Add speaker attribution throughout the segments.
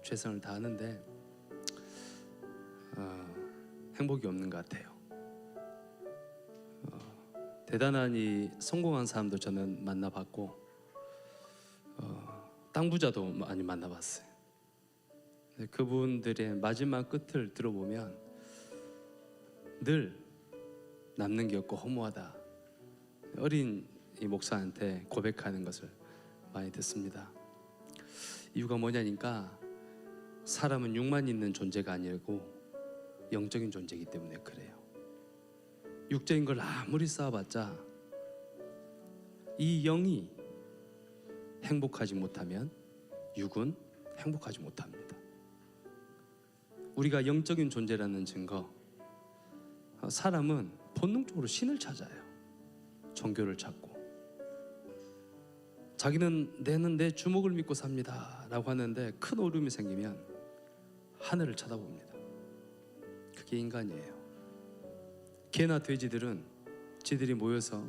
Speaker 1: 최선을 다하는데 행복이 없는 것 같아요. 대단히 성공한 사람도 저는 만나봤고 땅 부자도 많이 만나봤어요. 그분들의 마지막 끝을 들어보면 늘 남는 게 없고 허무하다, 어린 이 목사한테 고백하는 것을 많이 듣습니다. 이유가 뭐냐니까 사람은 육만 있는 존재가 아니고 영적인 존재이기 때문에 그래요. 육적인 걸 아무리 쌓아봤자 이 영이 행복하지 못하면 육은 행복하지 못합니다. 우리가 영적인 존재라는 증거, 사람은 본능적으로 신을 찾아요. 종교를 찾고 자기는 내 주먹을 믿고 삽니다 라고 하는데 큰 어려움이 생기면 하늘을 쳐다봅니다. 그게 인간이에요. 개나 돼지들은 지들이 모여서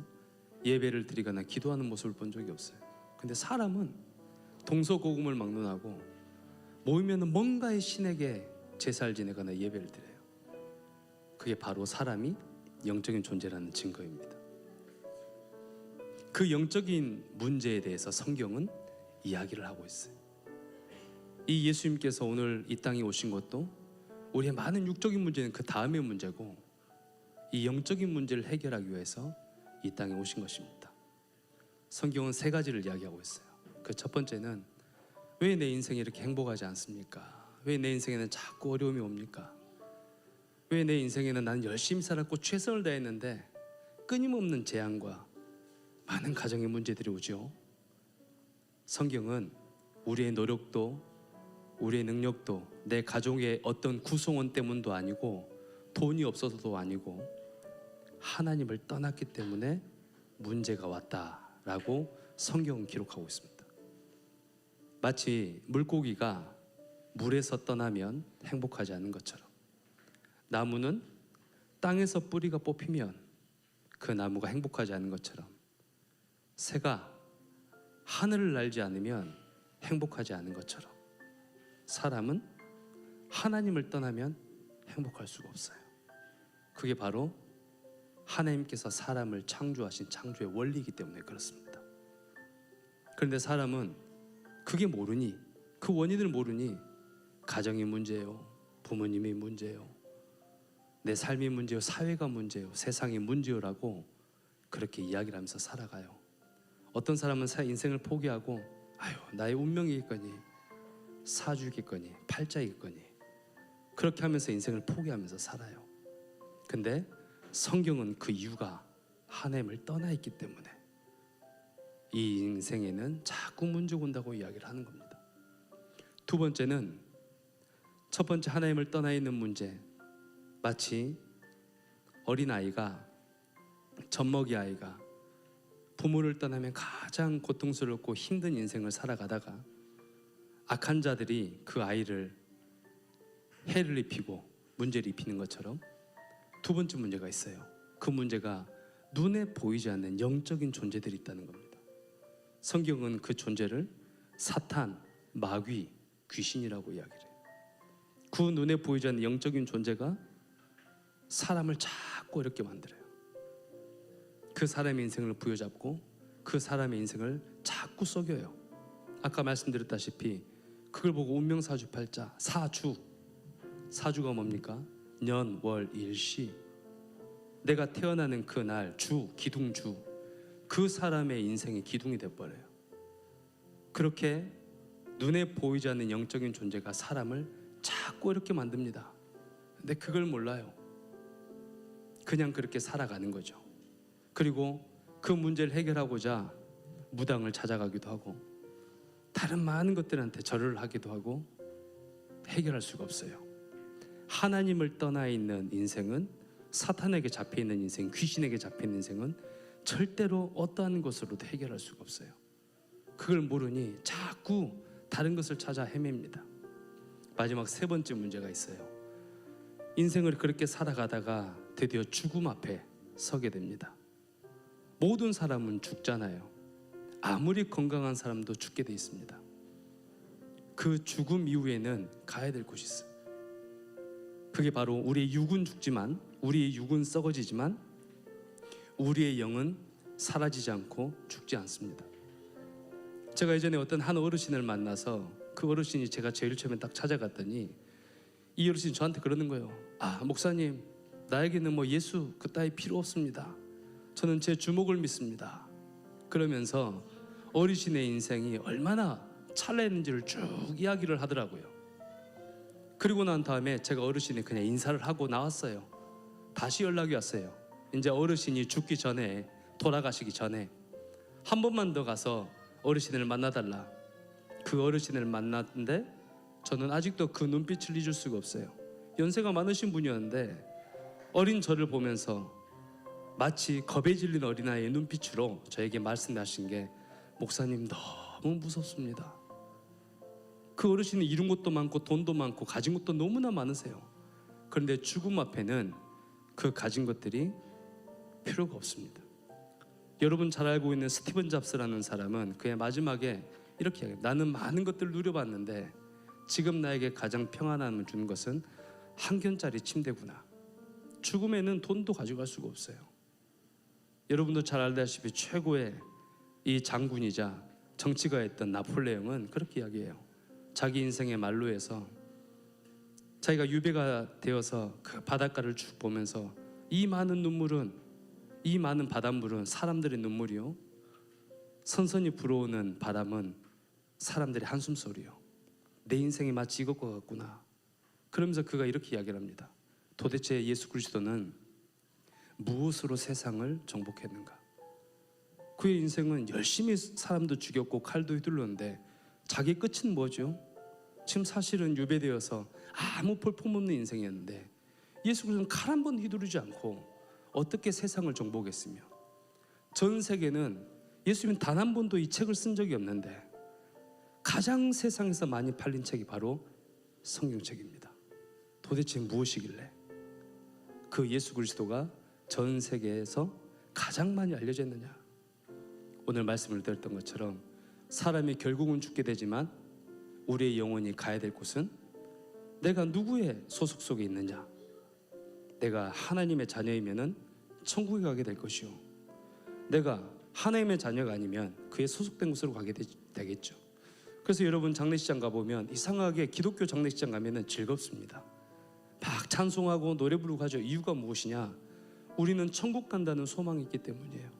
Speaker 1: 예배를 드리거나 기도하는 모습을 본 적이 없어요. 근데 사람은 동서고금을 막론하고 모이면 뭔가의 신에게 제사를 지내거나 예배를 드려요. 그게 바로 사람이 영적인 존재라는 증거입니다. 그 영적인 문제에 대해서 성경은 이야기를 하고 있어요. 이 예수님께서 오늘 이 땅에 오신 것도 우리의 많은 육적인 문제는 그 다음의 문제고, 이 영적인 문제를 해결하기 위해서 이 땅에 오신 것입니다. 성경은 세 가지를 이야기하고 있어요. 그 첫 번째는 왜 내 인생이 이렇게 행복하지 않습니까? 왜 내 인생에는 자꾸 어려움이 옵니까? 왜 내 인생에는 나는 열심히 살았고 최선을 다했는데 끊임없는 재앙과 많은 가정의 문제들이 오죠. 성경은 우리의 노력도 우리의 능력도 내 가족의 어떤 구성원 때문도 아니고 돈이 없어서도 아니고 하나님을 떠났기 때문에 문제가 왔다라고 성경은 기록하고 있습니다. 마치 물고기가 물에서 떠나면 행복하지 않은 것처럼, 나무는 땅에서 뿌리가 뽑히면 그 나무가 행복하지 않은 것처럼, 새가 하늘을 날지 않으면 행복하지 않은 것처럼, 사람은 하나님을 떠나면 행복할 수가 없어요. 그게 바로 하나님께서 사람을 창조하신 창조의 원리이기 때문에 그렇습니다. 그런데 사람은 그게 모르니, 그 원인을 모르니 가정이 문제예요, 부모님이 문제예요, 내 삶이 문제요, 사회가 문제요, 세상이 문제요라고 그렇게 이야기를 하면서 살아가요. 어떤 사람은 인생을 포기하고 아유 나의 운명이겠거니 사주겠거니 팔자이겠거니 그렇게 하면서 인생을 포기하면서 살아요. 근데 성경은 그 이유가 하나님을 떠나 있기 때문에 이 인생에는 자꾸 문제가 온다고 이야기를 하는 겁니다. 두 번째는, 첫 번째 하나님을 떠나 있는 문제, 마치 어린아이가, 젖먹이 아이가 부모를 떠나면 가장 고통스럽고 힘든 인생을 살아가다가 악한 자들이 그 아이를 해를 입히고 문제를 입히는 것처럼 두 번째 문제가 있어요. 그 문제가 눈에 보이지 않는 영적인 존재들이 있다는 겁니다. 성경은 그 존재를 사탄, 마귀, 귀신이라고 이야기를 해요. 그 눈에 보이지 않는 영적인 존재가 사람을 자꾸 이렇게 만들어요. 그 사람의 인생을 부여잡고 그 사람의 인생을 자꾸 속여요. 아까 말씀드렸다시피 그걸 보고 운명사주팔자, 사주가 뭡니까? 년, 월, 일, 시, 내가 태어나는 그날 주, 기둥주, 그 사람의 인생의 기둥이 돼버려요. 그렇게 눈에 보이지 않는 영적인 존재가 사람을 자꾸 이렇게 만듭니다. 근데 그걸 몰라요. 그냥 그렇게 살아가는 거죠. 그리고 그 문제를 해결하고자 무당을 찾아가기도 하고 다른 많은 것들한테 절을 하기도 하고 해결할 수가 없어요. 하나님을 떠나 있는 인생은, 사탄에게 잡혀있는 인생, 귀신에게 잡혀있는 인생은 절대로 어떠한 것으로도 해결할 수가 없어요. 그걸 모르니 자꾸 다른 것을 찾아 헤맵니다. 마지막 세 번째 문제가 있어요. 인생을 그렇게 살아가다가 드디어 죽음 앞에 서게 됩니다. 모든 사람은 죽잖아요. 아무리 건강한 사람도 죽게 돼 있습니다. 그 죽음 이후에는 가야 될 곳이 있어요. 그게 바로 우리의 육은 죽지만, 우리의 육은 썩어지지만 우리의 영은 사라지지 않고 죽지 않습니다. 제가 예전에 어떤 한 어르신을 만나서 그 어르신이 제가 제일 처음에 딱 찾아갔더니 이 어르신이 저한테 그러는 거예요. 아, 목사님, 나에게는 뭐 예수 그따위 필요 없습니다. 저는 제 주목을 믿습니다. 그러면서 어르신의 인생이 얼마나 찰나했는지를 쭉 이야기를 하더라고요. 그리고 난 다음에 제가 어르신이 그냥 인사를 하고 나왔어요. 다시 연락이 왔어요. 이제 어르신이 죽기 전에, 돌아가시기 전에 한 번만 더 가서 어르신을 만나달라. 그 어르신을 만났는데 저는 아직도 그 눈빛을 잊을 수가 없어요. 연세가 많으신 분이었는데 어린 저를 보면서 마치 겁에 질린 어린아이의 눈빛으로 저에게 말씀하신 게, 목사님 너무 무섭습니다. 그 어르신이 이룬 것도 많고 돈도 많고 가진 것도 너무나 많으세요. 그런데 죽음 앞에는 그 가진 것들이 필요가 없습니다. 여러분 잘 알고 있는 스티븐 잡스라는 사람은 그의 마지막에 이렇게 이야기해요. 나는 많은 것들을 누려봤는데 지금 나에게 가장 평안함을 주는 것은 한 켠짜리 침대구나. 죽음에는 돈도 가져갈 수가 없어요. 여러분도 잘 알다시피 최고의 이 장군이자 정치가였던 나폴레옹은 그렇게 이야기해요. 자기 인생의 말로에서 자기가 유배가 되어서 그 바닷가를 쭉 보면서 이 많은 눈물은, 이 많은 바닷물은 사람들의 눈물이요, 선선히 불어오는 바람은 사람들의 한숨소리요. 내 인생이 마치 이것과 같구나. 그러면서 그가 이렇게 이야기를 합니다. 도대체 예수 그리스도는 무엇으로 세상을 정복했는가? 그의 인생은 열심히 사람도 죽였고 칼도 휘둘렀는데 자기 끝은 뭐죠? 지금 사실은 유배되어서 아무 볼품없는 인생이었는데 예수 그리스도는 칼 한 번 휘두르지 않고 어떻게 세상을 정복했으며, 전 세계는 예수님은 단 한 번도 이 책을 쓴 적이 없는데 가장 세상에서 많이 팔린 책이 바로 성경책입니다. 도대체 무엇이길래 그 예수 그리스도가 전 세계에서 가장 많이 알려져 있느냐? 오늘 말씀을 들었던 것처럼 사람이 결국은 죽게 되지만 우리의 영혼이 가야 될 곳은, 내가 누구의 소속 속에 있느냐? 내가 하나님의 자녀이면은 천국에 가게 될 것이요, 내가 하나님의 자녀가 아니면 그의 소속된 곳으로 가게 되겠죠. 그래서 여러분 장례식장 가보면 이상하게 기독교 장례식장 가면은 즐겁습니다. 막 찬송하고 노래 부르고 하죠. 이유가 무엇이냐? 우리는 천국 간다는 소망이 있기 때문이에요.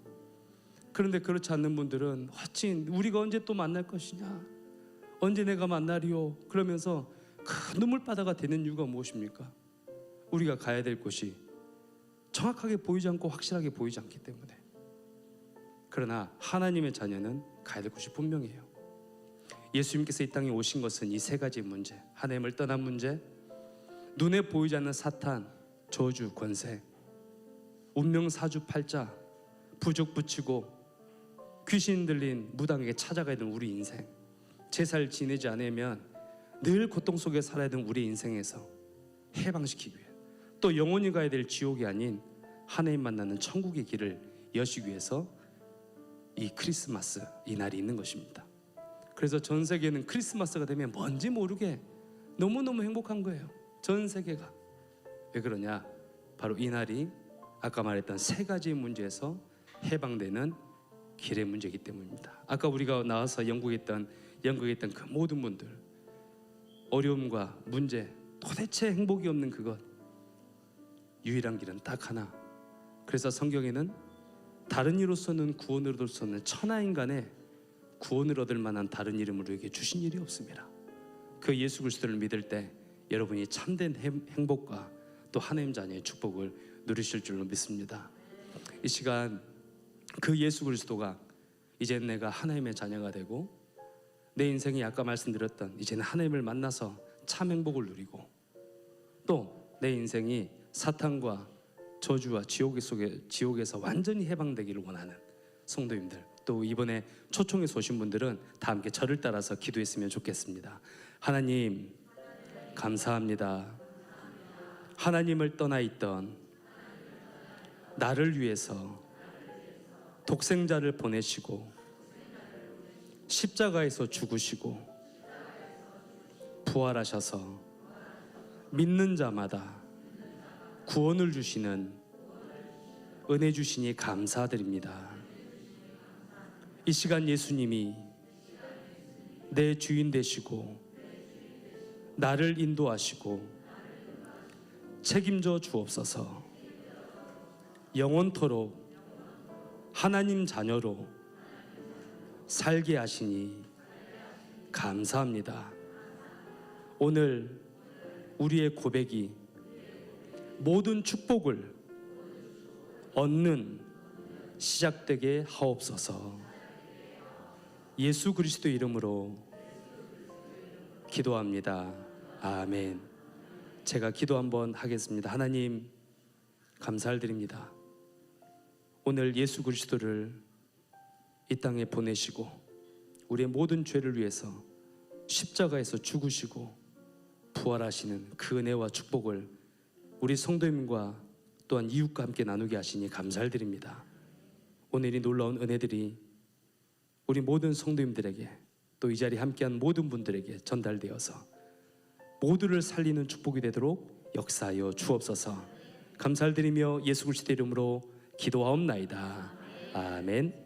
Speaker 1: 그런데 그렇지 않는 분들은 화친 우리가 언제 또 만날 것이냐, 언제 내가 만나리요, 그러면서 큰 눈물바다가 되는 이유가 무엇입니까? 우리가 가야 될 곳이 정확하게 보이지 않고 확실하게 보이지 않기 때문에. 그러나 하나님의 자녀는 가야 될 곳이 분명해요. 예수님께서 이 땅에 오신 것은 이 세 가지 문제, 하나님을 떠난 문제, 눈에 보이지 않는 사탄, 저주, 권세, 운명 사주팔자, 부족 붙이고 귀신 들린 무당에게 찾아가야 되는 우리 인생, 제사를 지내지 않으면 늘 고통 속에 살아야 되는 우리 인생에서 해방시키기 위해, 또 영원히 가야 될 지옥이 아닌 하나님 만나는 천국의 길을 여시기 위해서 이 크리스마스, 이 날이 있는 것입니다. 그래서 전 세계는 크리스마스가 되면 뭔지 모르게 너무너무 행복한 거예요. 전 세계가. 왜 그러냐? 바로 이 날이 아까 말했던 세 가지 문제에서 해방되는 길의 문제이기 때문입니다. 아까 우리가 나와서 영국에 있던 그 모든 분들, 어려움과 문제, 도대체 행복이 없는 그것, 유일한 길은 딱 하나. 그래서 성경에는 다른 이로서는 구원을 얻을 수 없는 천하인간의 구원을 얻을 만한 다른 이름을 우리에게 주신 일이 없습니다. 그 예수 그리스도를 믿을 때 여러분이 참된 행복과 또 하나님 자녀의 축복을 누리실 줄로 믿습니다. 이 시간 그 예수 그리스도가 이제는 내가 하나님의 자녀가 되고, 내 인생이 아까 말씀드렸던 이제는 하나님을 만나서 참 행복을 누리고, 또 내 인생이 사탄과 저주와 지옥에서 완전히 해방되기를 원하는 성도님들, 또 이번에 초청에서 오신 분들은 다 함께 저를 따라서 기도했으면 좋겠습니다. 하나님 감사합니다. 하나님을 떠나 있던 나를 위해서 독생자를 보내시고 십자가에서 죽으시고 부활하셔서 믿는 자마다 구원을 주시는 은혜 주시니 감사드립니다. 이 시간 예수님이 내 주인 되시고 나를 인도하시고 책임져 주옵소서. 영원토록 하나님 자녀로 살게 하시니 감사합니다. 오늘 우리의 고백이 모든 축복을 얻는 시작되게 하옵소서. 예수 그리스도 이름으로 기도합니다. 아멘. 제가 기도 한번 하겠습니다. 하나님 감사를 드립니다. 오늘 예수 그리스도를 이 땅에 보내시고 우리의 모든 죄를 위해서 십자가에서 죽으시고 부활하시는 그 은혜와 축복을 우리 성도님과 또한 이웃과 함께 나누게 하시니 감사를 드립니다. 오늘 이 놀라운 은혜들이 우리 모든 성도님들에게 또 이 자리에 함께한 모든 분들에게 전달되어서 모두를 살리는 축복이 되도록 역사하여 주옵소서. 감사를 드리며 예수 그리스도 이름으로 기도하옵나이다. 아멘.